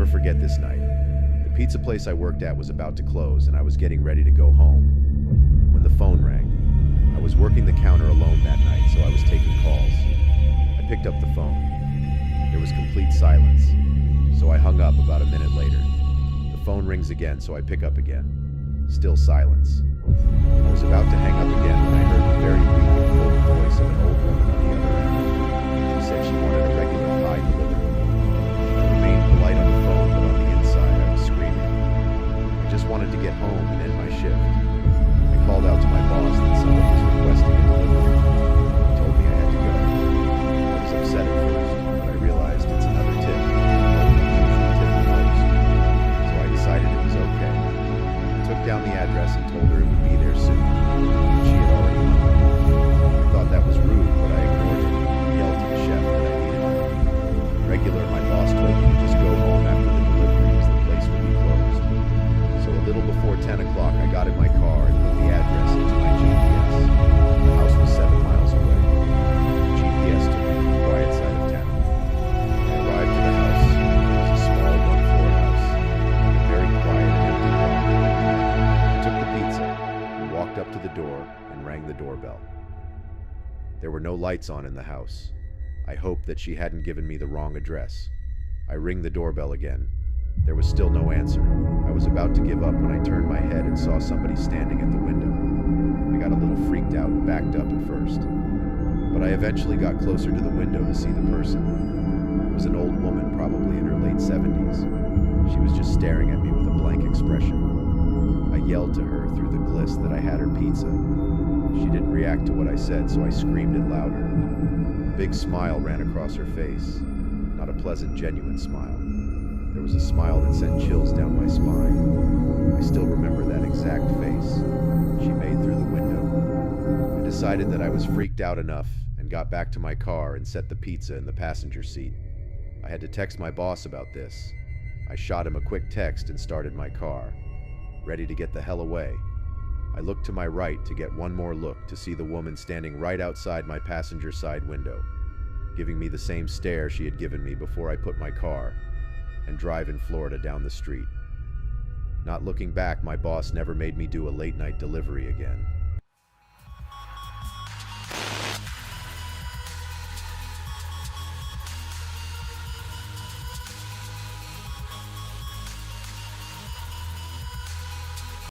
never forget this night. The pizza place I worked at was about to close, and I was getting ready to go home when the phone rang. I was working the counter alone that night, so I was taking calls. I picked up the phone. There was complete silence, so I hung up about a minute later. The phone rings again, so I pick up again. Still silence. I was about to hang up again when I heard the very weak and cold voice of an old woman on the other end. She said she wanted a regular pie delivered. I remained polite on the phone, but on the inside I was screaming. I just wanted to get home and end my shift. I called out to my boss that somebody was requesting a delivery. He told me I had to go. I was upset at first, but I realized it's another tip. Tip the most. So I decided it was okay. I took down the address and told her it would be there soon. She had already hung up. I thought that was rude, but I ignored it and yelled to the chef that I needed him. Regular, my boss told me to just go home after the delivery as the place would be closed. So a little before 10 o'clock, I got in my car and put the address into my GPS. The house was 7 miles away. The GPS took me to the quiet side of town. I arrived to the house. It was a small one-floor house, with a very quiet and empty hall. I took the pizza and walked up to the door and rang the doorbell. There were no lights on in the house. I hoped that she hadn't given me the wrong address. I ring the doorbell again. There was still no answer. I was about to give up when I turned my head and saw somebody standing at the window. I got a little freaked out and backed up at first, but I eventually got closer to the window to see the person. It was an old woman, probably in her late 70s. She was just staring at me with a blank expression. I yelled to her through the gliss that I had her pizza. She didn't react to what I said, so I screamed it louder. A big smile ran across her face. Not a pleasant, genuine smile. There was a smile that sent chills down my spine. I still remember that exact face she made through the window. I decided that I was freaked out enough and got back to my car and set the pizza in the passenger seat. I had to text my boss about this. I shot him a quick text and started my car, ready to get the hell away. I looked to my right to get one more look to see the woman standing right outside my passenger side window, giving me the same stare she had given me before I put my car and drive in Florida down the street. Not looking back, my boss never made me do a late night delivery again.